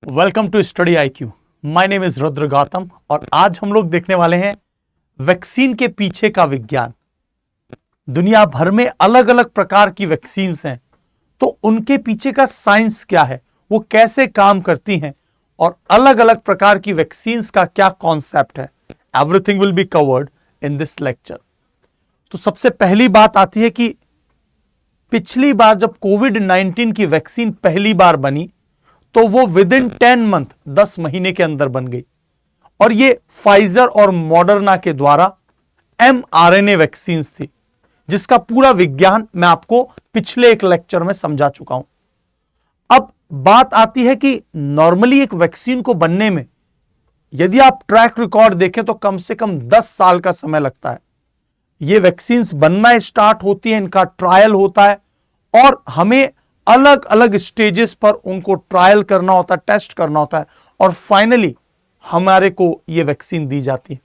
Welcome to study IQ। My name is Rudra Gautam और आज हम लोग देखने वाले हैं वैक्सीन के पीछे का विज्ञान। दुनिया भर में अलग अलग प्रकार की वैक्सीन्स हैं, तो उनके पीछे का साइंस क्या है, वो कैसे काम करती हैं और अलग अलग प्रकार की वैक्सीन्स का क्या कॉन्सेप्ट है। Everything will be covered in this lecture. तो सबसे पहली बात आती है कि पिछली बार जब कोविड-19 की वैक्सीन पहली बार बनी तो वो विद इन 10 मंथ 10 महीने के अंदर बन गई और ये फाइजर और मॉडर्ना के द्वारा mRNA वैक्सीन्स थी, जिसका पूरा विज्ञान मैं आपको पिछले एक लेक्चर में समझा चुका हूं। अब बात आती है कि नॉर्मली एक वैक्सीन को बनने में यदि आप ट्रैक रिकॉर्ड देखें तो कम से कम 10 साल का समय लगता है। ये वैक्सीन्स बनना स्टार्ट होती है, इनका ट्रायल होता है और हमें अलग अलग स्टेजेस पर उनको ट्रायल करना होता है, टेस्ट करना होता है और फाइनली हमारे को ये वैक्सीन दी जाती है।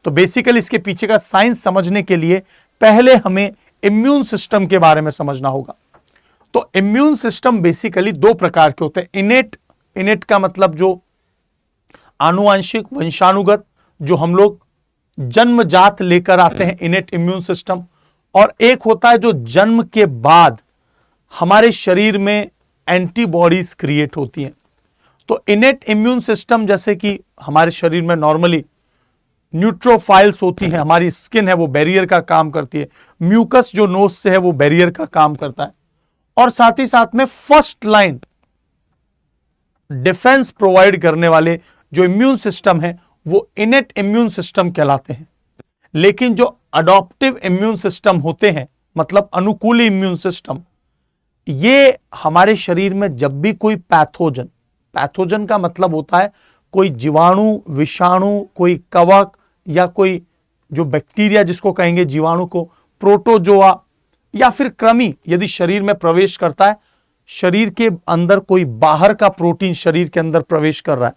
तो बेसिकली इसके पीछे का साइंस समझने के लिए पहले हमें इम्यून सिस्टम के बारे में समझना होगा। तो इम्यून सिस्टम बेसिकली दो प्रकार के होते हैं। इनेट का मतलब जो आनुवांशिक वंशानुगत जो हम लोग जन्मजात लेकर आते हैं, इनेट इम्यून सिस्टम, और एक होता है जो जन्म के बाद हमारे शरीर में एंटीबॉडीज क्रिएट होती हैं। तो इनेट इम्यून सिस्टम जैसे कि हमारे शरीर में नॉर्मली न्यूट्रोफाइल्स होती हैं, हमारी स्किन है वो बैरियर का काम करती है, म्यूकस जो नोज से है वो बैरियर का काम करता है, और साथ ही साथ में फर्स्ट लाइन डिफेंस प्रोवाइड करने वाले जो इम्यून सिस्टम है वो इनेट इम्यून सिस्टम कहलाते हैं। लेकिन जो अडॉप्टिव इम्यून सिस्टम होते हैं, मतलब अनुकूली इम्यून सिस्टम, ये हमारे शरीर में जब भी कोई पैथोजन का मतलब होता है कोई जीवाणु, विषाणु, कोई कवक या कोई जो बैक्टीरिया जिसको कहेंगे जीवाणु को, प्रोटोजोआ या फिर कृमि यदि शरीर में प्रवेश करता है, शरीर के अंदर कोई बाहर का प्रोटीन शरीर के अंदर प्रवेश कर रहा है,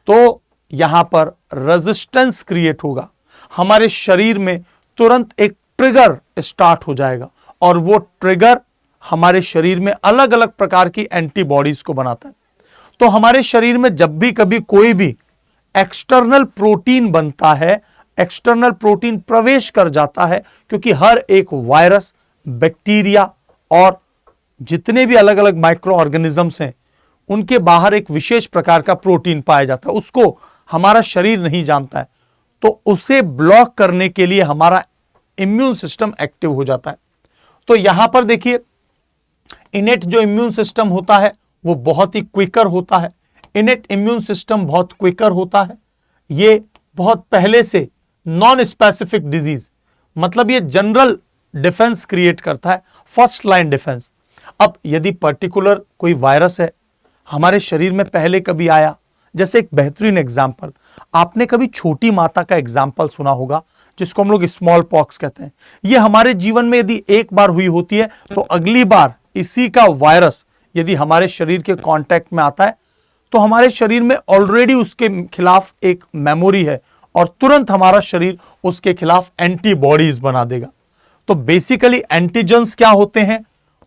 तो यहां पर रेजिस्टेंस क्रिएट होगा। हमारे शरीर में तुरंत एक ट्रिगर स्टार्ट हो जाएगा और वो ट्रिगर हमारे शरीर में अलग अलग प्रकार की एंटीबॉडीज को बनाता है। तो हमारे शरीर में जब भी कभी कोई भी एक्सटर्नल प्रोटीन बनता है, एक्सटर्नल प्रोटीन प्रवेश कर जाता है, क्योंकि हर एक वायरस, बैक्टीरिया और जितने भी अलग अलग माइक्रो ऑर्गेनिजम्स हैं उनके बाहर एक विशेष प्रकार का प्रोटीन पाया जाता है, उसको हमारा शरीर नहीं जानता है, तो उसे ब्लॉक करने के लिए हमारा इम्यून सिस्टम एक्टिव हो जाता है। तो यहां पर देखिए इनेट जो इम्यून सिस्टम होता है वो बहुत ही क्विकर होता है। इनेट इम्यून सिस्टम बहुत क्विकर होता है। ये बहुत पहले से नॉन स्पेसिफिक डिजीज, मतलब ये जनरल डिफेंस क्रिएट करता है, फर्स्ट लाइन डिफेंस। अब यदि पर्टिकुलर कोई वायरस है हमारे शरीर में पहले कभी आया, जैसे एक बेहतरीन एग्जाम्पल आपने कभी छोटी माता का एग्जाम्पल सुना होगा जिसको हम लोग स्मॉल पॉक्स कहते हैं। ये हमारे जीवन में यदि एक बार हुई होती है तो अगली बार इसी का वायरस यदि हमारे शरीर के कांटेक्ट में आता है तो हमारे शरीर में ऑलरेडी उसके खिलाफ एक मेमोरी है और तुरंत हमारा शरीर उसके खिलाफ एंटीबॉडीज बना देगा। तो बेसिकली एंटीजेंस क्या होते हैं?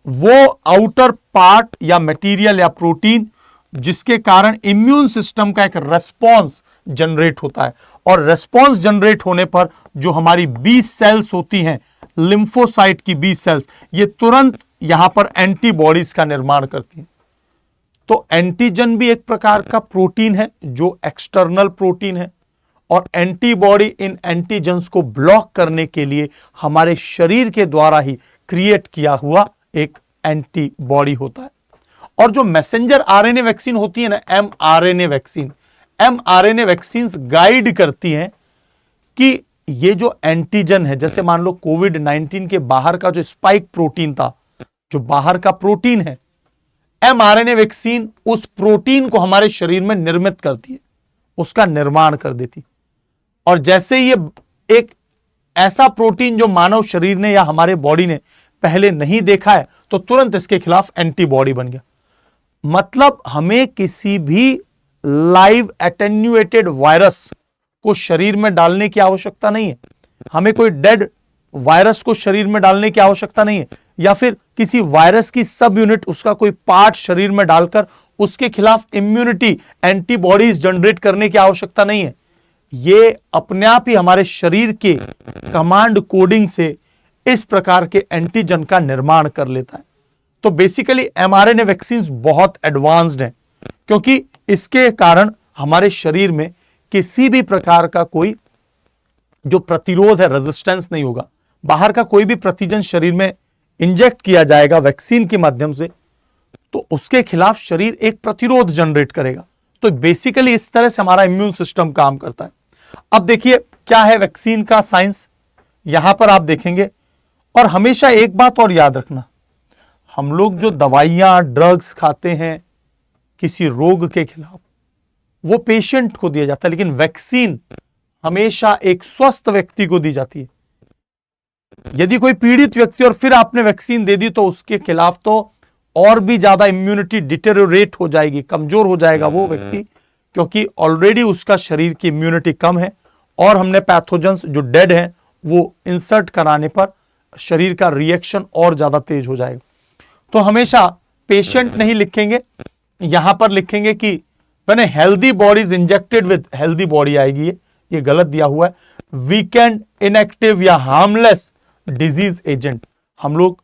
वो आउटर पार्ट या मटेरियल या प्रोटीन जिसके कारण इम्यून सिस्टम का एक रेस्पॉन्स जनरेट होता है, और रेस्पॉन्स जनरेट होने पर जो हमारी बी सेल्स होती हैं, लिम्फोसाइट की बी सेल्स, ये तुरंत यहां पर एंटीबॉडीज का निर्माण करती हैं। तो एंटीजन भी एक प्रकार का प्रोटीन है जो एक्सटर्नल प्रोटीन है, और एंटीबॉडी इन एंटीजेंस को ब्लॉक करने के लिए हमारे शरीर के द्वारा ही क्रिएट किया हुआ एक एंटीबॉडी होता है। और जो मैसेंजर आरएनए वैक्सीन होती है ना, mRNA वैक्सीन्स गाइड करती हैं कि ये जो एंटीजन है, जैसे मान लो कोविड-19 के बाहर का जो स्पाइक प्रोटीन था, जो बाहर का प्रोटीन है, mRNA वैक्सीन उस प्रोटीन को हमारे शरीर में निर्मित करती है, उसका निर्माण कर देती। और जैसे ये एक ऐसा प्रोटीन जो मानव शरीर ने या हमारे बॉडी ने पहले नहीं देखा है, तो तुरंत इसके खिलाफ एंटीबॉडी बन गया। मतलब हमें किसी भी लाइव एटेन्यूएटेड वायरस को शरीर में डालने की आवश्यकता नहीं है, हमें कोई डेड वायरस को शरीर में डालने की आवश्यकता नहीं है, या फिर किसी वायरस की सब यूनिट, उसका कोई पार्ट शरीर में डालकर उसके खिलाफ इम्यूनिटी एंटीबॉडीज जनरेट करने की आवश्यकता नहीं है। ये अपने आप ही हमारे शरीर के कमांड कोडिंग से इस प्रकार के एंटीजन का निर्माण कर लेता है। तो बेसिकली एमआरएनए वैक्सीन बहुत एडवांस्ड है, क्योंकि इसके कारण हमारे शरीर में किसी भी प्रकार का कोई जो प्रतिरोध है, रेजिस्टेंस नहीं होगा। बाहर का कोई भी प्रतिजन शरीर में इंजेक्ट किया जाएगा वैक्सीन के माध्यम से, तो उसके खिलाफ शरीर एक प्रतिरोध जनरेट करेगा। तो बेसिकली इस तरह से हमारा इम्यून सिस्टम काम करता है। अब देखिए क्या है वैक्सीन का साइंस, यहां पर आप देखेंगे। और हमेशा एक बात और याद रखना, हम लोग जो दवाइयां ड्रग्स खाते हैं किसी रोग के खिलाफ, वो पेशेंट को दिया जाता है, लेकिन वैक्सीन हमेशा एक स्वस्थ व्यक्ति को दी जाती है। यदि कोई पीड़ित व्यक्ति और फिर आपने वैक्सीन दे दी तो उसके खिलाफ तो और भी ज्यादा इम्यूनिटी डिटेरियोरेट हो जाएगी, कमजोर हो जाएगा वो व्यक्ति, क्योंकि ऑलरेडी उसका शरीर की इम्यूनिटी कम है और हमने पैथोजेंस जो डेड हैं वो इंसर्ट कराने पर शरीर का रिएक्शन और ज्यादा तेज हो जाएगा। तो हमेशा पेशेंट नहीं लिखेंगे, यहां पर लिखेंगे कि मैंने healthy body is injected with, healthy body आएगी, ये गलत दिया हुआ है। वीकेंड, इनएक्टिव या हार्मलेस डिजीज एजेंट, हम लोग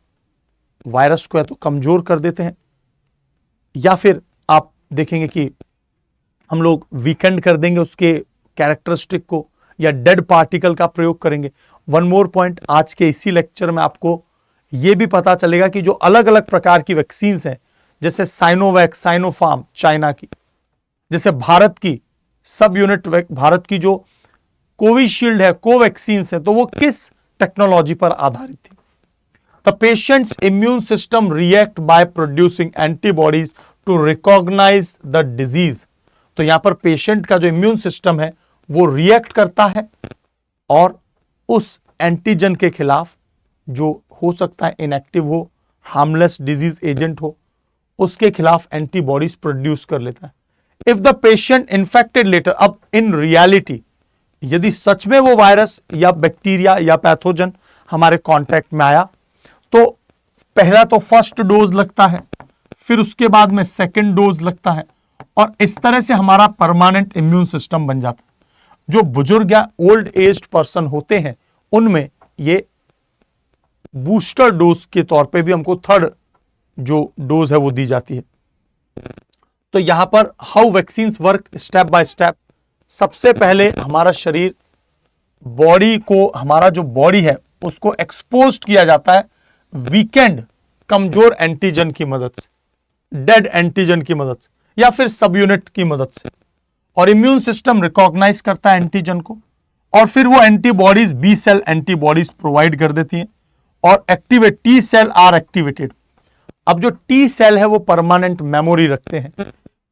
वायरस को या तो कमजोर कर देते हैं या फिर आप देखेंगे कि हम लोग वीकेंड कर देंगे उसके कैरेक्टरिस्टिक को, या डेड पार्टिकल का प्रयोग करेंगे। वन मोर पॉइंट, आज के इसी लेक्चर में आपको यह भी पता चलेगा कि जो अलग अलग प्रकार की वैक्सीन हैं, जैसे साइनोवैक, साइनोफार्म चाइना की, जैसे भारत की सब यूनिट, भारत की जो कोविशील्ड है, कोवैक्सीन है, तो वो किस टेक्नोलॉजी पर आधारित थी। The patient's immune system react by producing antibodies to recognise the disease. तो यहां पर पेशेंट का जो इम्यून सिस्टम है वो रिएक्ट करता है और उस एंटीजन के खिलाफ, जो हो सकता है इनएक्टिव हो, हार्मलेस डिजीज एजेंट हो, उसके खिलाफ एंटीबॉडीज प्रोड्यूस कर लेता है। If the patient infected later, अब इन रियलिटी यदि सच में वो वायरस या बैक्टीरिया या पैथोजन हमारे कांटेक्ट में आया, तो पहला तो फर्स्ट डोज लगता है, फिर उसके बाद में सेकंड डोज लगता है, और इस तरह से हमारा परमानेंट इम्यून सिस्टम बन जाता है। जो बुजुर्ग या ओल्ड एज्ड पर्सन होते हैं उनमें ये बूस्टर डोज के तौर पे भी हमको थर्ड जो डोज है वो दी जाती है। तो यहां पर how vaccine work step by step, सबसे पहले हमारा शरीर, बॉडी को, हमारा जो बॉडी है उसको एक्सपोज किया जाता है वीकेंड, कमजोर एंटीजन की मदद से, डेड एंटीजन की मदद से, या फिर सब यूनिट की मदद से, और इम्यून सिस्टम रिकॉग्नाइज करता है एंटीजन को, और फिर वो antibodies, B cell antibodies provide कर देती हैं और activate, T cell are activated. अब जो टी सेल है वो परमानेंट मेमोरी रखते हैं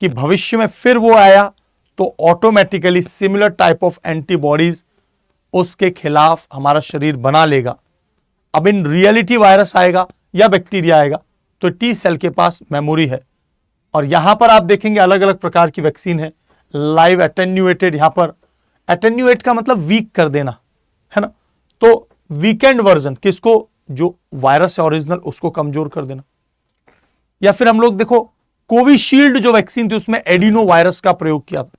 कि भविष्य में फिर वो आया तो automatically similar type of antibodies उसके खिलाफ हमारा शरीर बना लेगा। अब इन रियलिटी वायरस आएगा या बैक्टीरिया आएगा तो टी सेल के पास मेमोरी है। और यहां पर आप देखेंगे अलग अलग प्रकार की वैक्सीन है। लाइव एटेन्यूएटेड, यहां पर एटेन्यूएट का मतलब वीक कर देना है ना, तो वीकेंड वर्जन किसको, जो वायरस है ओरिजिनल उसको कमजोर कर देना। या फिर हम लोग देखो कोविशील्ड जो वैक्सीन थी उसमें एडिनो वायरस का प्रयोग किया था।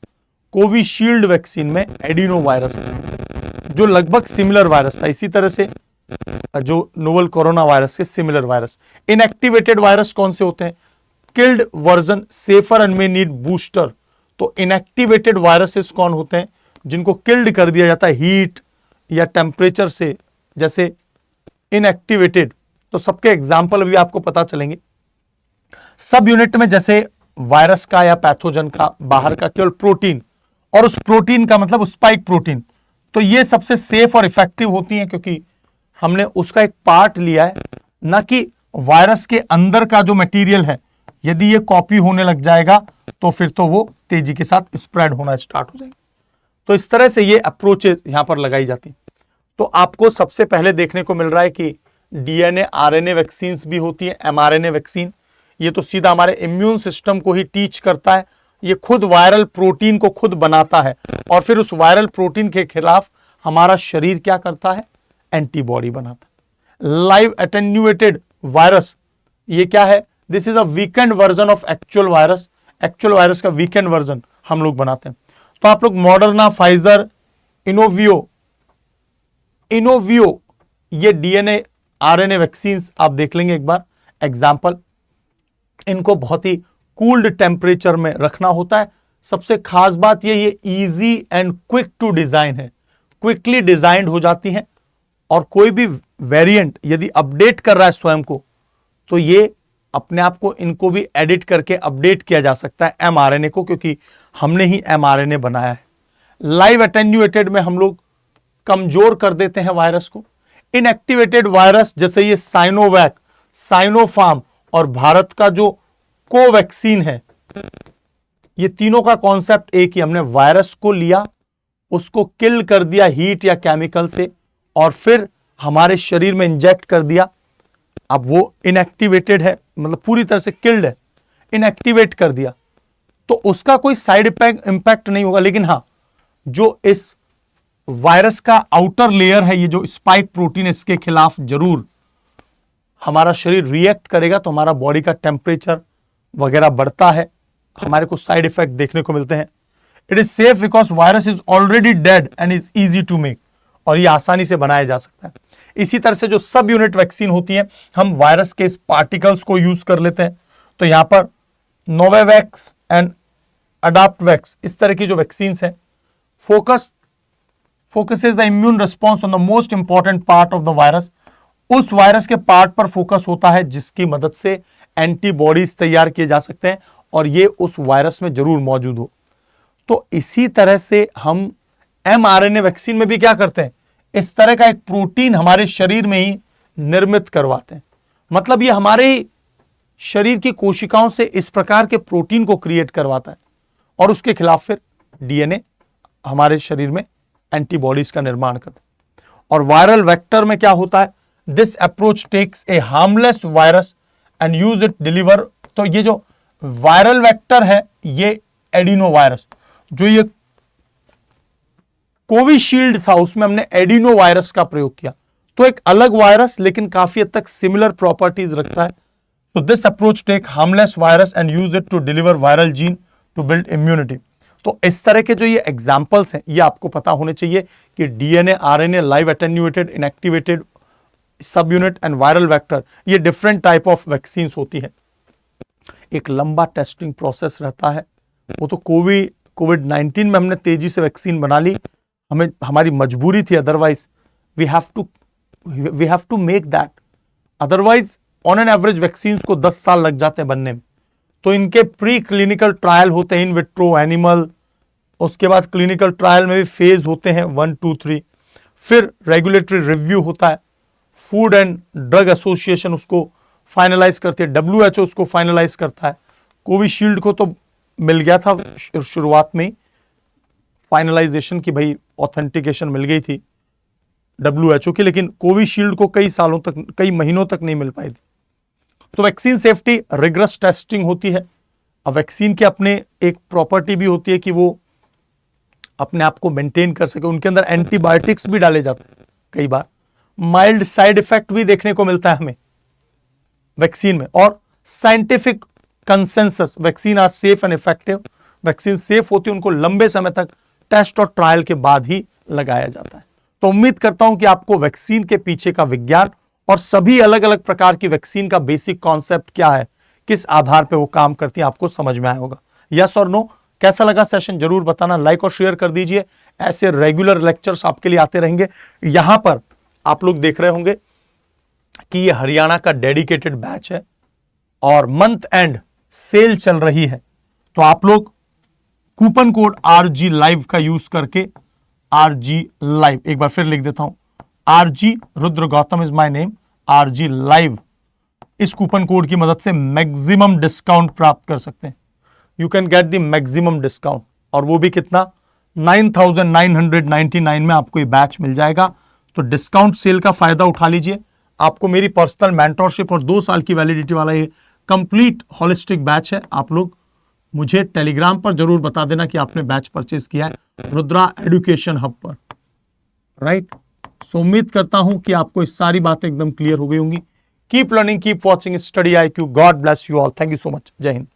कोविशील्ड वैक्सीन में एडिनो वायरस था जो लगभग सिमिलर वायरस था, इसी तरह से जो नोवल कोरोना वायरस के सिमिलर वायरस। इनएक्टिवेटेड वायरस कौन से होते हैं, killed version safer and may need booster. तो इनएक्टिवेटेड वायरसेस कौन होते हैं, जिनको किल्ड कर दिया जाता है हीट या टेम्परेचर से, जैसे इनएक्टिवेटेड। तो सबके एग्जाम्पल भी आपको पता चलेंगे। सब यूनिट में जैसे वायरस का या पैथोजन का बाहर का केवल प्रोटीन, और उस प्रोटीन का मतलब स्पाइक प्रोटीन, तो ये सबसे सेफ और इफेक्टिव होती हैं क्योंकि हमने उसका एक पार्ट लिया है, ना कि वायरस के अंदर का जो मटेरियल है। यदि ये कॉपी होने लग जाएगा तो फिर तो वो तेजी के साथ स्प्रेड होना स्टार्ट हो जाएगा। तो इस तरह से ये अप्रोचेस यहां पर लगाई जाती। तो आपको सबसे पहले देखने को मिल रहा है कि डीएनए आरएनए वैक्सीन भी होती है, एमआरएनए वैक्सीन। ये तो सीधा हमारे इम्यून सिस्टम को ही टीच करता है, ये खुद वायरल प्रोटीन को खुद बनाता है और फिर उस वायरल प्रोटीन के खिलाफ हमारा शरीर क्या करता है, एंटीबॉडी बनाता है। लाइव एटेन्यूएटेड वायरस, ये क्या है, this is a weekend version of actual virus actual virus का वीकेंड वर्जन हम लोग बनाते हैं। तो आप लोग मॉडर्ना, फाइजर, इनोवियो ये डीएनए आरएनए वैक्सीन आप देख लेंगे एक बार एग्जाम्पल। इनको बहुत ही कूल्ड टेम्परेचर में रखना होता है। सबसे खास बात ये easy and quick to design है, क्विकली डिजाइंड हो जाती हैं, और कोई भी वेरिएंट यदि अपडेट कर रहा है स्वयं को, तो ये अपने आप को इनको भी एडिट करके अपडेट किया जा सकता है एमआरएनए को, क्योंकि हमने ही एमआरएनए बनाया है। लाइव एटेन्यूएटेड में हम लोग कमजोर कर देते हैं वायरस को। इनएक्टिवेटेड वायरस जैसे ये साइनोवैक, साइनोफार्म और भारत का जो कोवैक्सीन है, ये तीनों का कॉन्सेप्ट एक ही। हमने वायरस को लिया, उसको किल कर दिया हीट या केमिकल से, और फिर हमारे शरीर में इंजेक्ट कर दिया। अब वो इनएक्टिवेटेड है, मतलब पूरी तरह से किल्ड है, इनएक्टिवेट कर दिया, तो उसका कोई साइड इम्पैक्ट नहीं होगा। लेकिन हाँ, जो इस वायरस का आउटर लेयर है, ये जो स्पाइक प्रोटीन, इसके खिलाफ जरूर हमारा शरीर रिएक्ट करेगा, तो हमारा बॉडी का टेम्परेचर वगैरह बढ़ता है, हमारे को साइड इफेक्ट देखने को मिलते हैं। It is safe because virus is already dead and is easy to make, और ये आसानी से बनाया जा सकता है। इसी तरह से जो सब यूनिट वैक्सीन होती है, हम वायरस के इस पार्टिकल्स को यूज कर लेते हैं। तो यहां पर नोवेवैक्स एंड अडाप्टवैक्स, इस तरह की जो वैक्सीन है, focuses the immune response on the most important part of the virus. उस वायरस के पार्ट पर फोकस होता है जिसकी मदद से एंटीबॉडीज तैयार किए जा सकते हैं, और ये उस वायरस में जरूर मौजूद हो। तो इसी तरह से हम एमआरएनए वैक्सीन में भी क्या करते हैं, इस तरह का एक प्रोटीन हमारे शरीर में ही निर्मित करवाते हैं। मतलब ये हमारे शरीर की कोशिकाओं से इस प्रकार के प्रोटीन को क्रिएट करवाता है, और उसके खिलाफ फिर डीएनए हमारे शरीर में एंटीबॉडीज का निर्माण करता है। और वायरल वेक्टर में क्या होता है, this approach takes a harmless virus and use it deliver. तो ये जो वायरल वेक्टर है, ये एडिनो वायरस, जो ये कोविशील्ड था, उसमें हमने एडिनो वायरस का प्रयोग किया। तो एक अलग वायरस, लेकिन काफी हद तक सिमिलर प्रॉपर्टीज रखता है। So this approach take harmless virus and use it to deliver viral gene to build immunity. तो इस तरह के जो ये एग्जाम्पल्स हैं, ये आपको पता होने चाहिए कि DNA, RNA, live attenuated, inactivated, सब यूनिट एंड वायरल वेक्टर, ये डिफरेंट टाइप ऑफ वैक्सीन होती है। एक लंबा टेस्टिंग प्रोसेस रहता है। वो तो कोविड-19 में हमने तेजी से वैक्सीन बना ली, हमें हमारी मजबूरी थी, otherwise we have to make that. Otherwise on an average vaccine को 10 साल लग जाते हैं बनने में। तो इनके प्री क्लिनिकल ट्रायल होते हैं, इन विट्रो, एनिमल, उसके बाद क्लिनिकल ट्रायल में भी फेज होते हैं 1, 2, 3, फिर रेगुलेटरी रिव्यू होता है, फूड एंड ड्रग एसोसिएशन उसको फाइनलाइज करती है, WHO उसको फाइनलाइज करता है। कोविशील्ड को तो मिल गया था शुरुआत में फाइनलाइजेशन की, भाई ऑथेंटिकेशन मिल गई थी WHO की, लेकिन कोविशील्ड को कई सालों तक, कई महीनों तक नहीं मिल पाई थी। तो वैक्सीन सेफ्टी रिग्रस टेस्टिंग होती है। अब वैक्सीन के अपने एक प्रॉपर्टी भी होती है कि वो अपने आप को मेंटेन कर सके। उनके अंदर एंटीबायोटिक्स भी डाले जाते हैं, कई बार माइल्ड साइड इफेक्ट भी देखने को मिलता है हमें वैक्सीन में। और scientific consensus, vaccine are safe and effective, vaccine safe होती है, उनको लंबे समय तक टेस्ट और ट्रायल के बाद ही लगाया जाता है। तो उम्मीद करता हूं कि आपको वैक्सीन के पीछे का विज्ञान और सभी अलग अलग प्रकार की वैक्सीन का बेसिक कॉन्सेप्ट क्या है, किस आधार पे वो काम करती है, आपको समझ में आया होगा। यस और नो, कैसा लगा सेशन जरूर बताना, लाइक और शेयर कर दीजिए। ऐसे रेगुलर लेक्चर्स आपके लिए आते रहेंगे। यहां पर आप लोग देख रहे होंगे कि ये हरियाणा का डेडिकेटेड बैच है और मंथ एंड सेल चल रही है। तो आप लोग कूपन कोड RG लाइव का यूज करके, RG लाइव, एक बार फिर लिख देता हूं, RG Rudra Gautam is my name, RG live, इस कूपन कोड की मदद से मैक्सिमम डिस्काउंट प्राप्त कर सकते हैं। You can get the maximum discount, और वो भी कितना, 9,999 में आपको ये बैच मिल जाएगा। तो डिस्काउंट सेल का फायदा उठा लीजिए। आपको मेरी पर्सनल मेंटरशिप और 2 साल की वैलिडिटी वाला ये कंप्लीट होलिस्टिक बैच है। आप लोग मुझे टेलीग्राम पर जरूर बता देना कि आपने बैच परचेज किया है रुद्रा एजुकेशन हब पर, राइट। सो उम्मीद करता हूं कि आपको इस सारी बातें एकदम क्लियर हो गई होंगी। Keep learning, keep watching study IQ। God bless you all. Thank you so much. जय हिंद।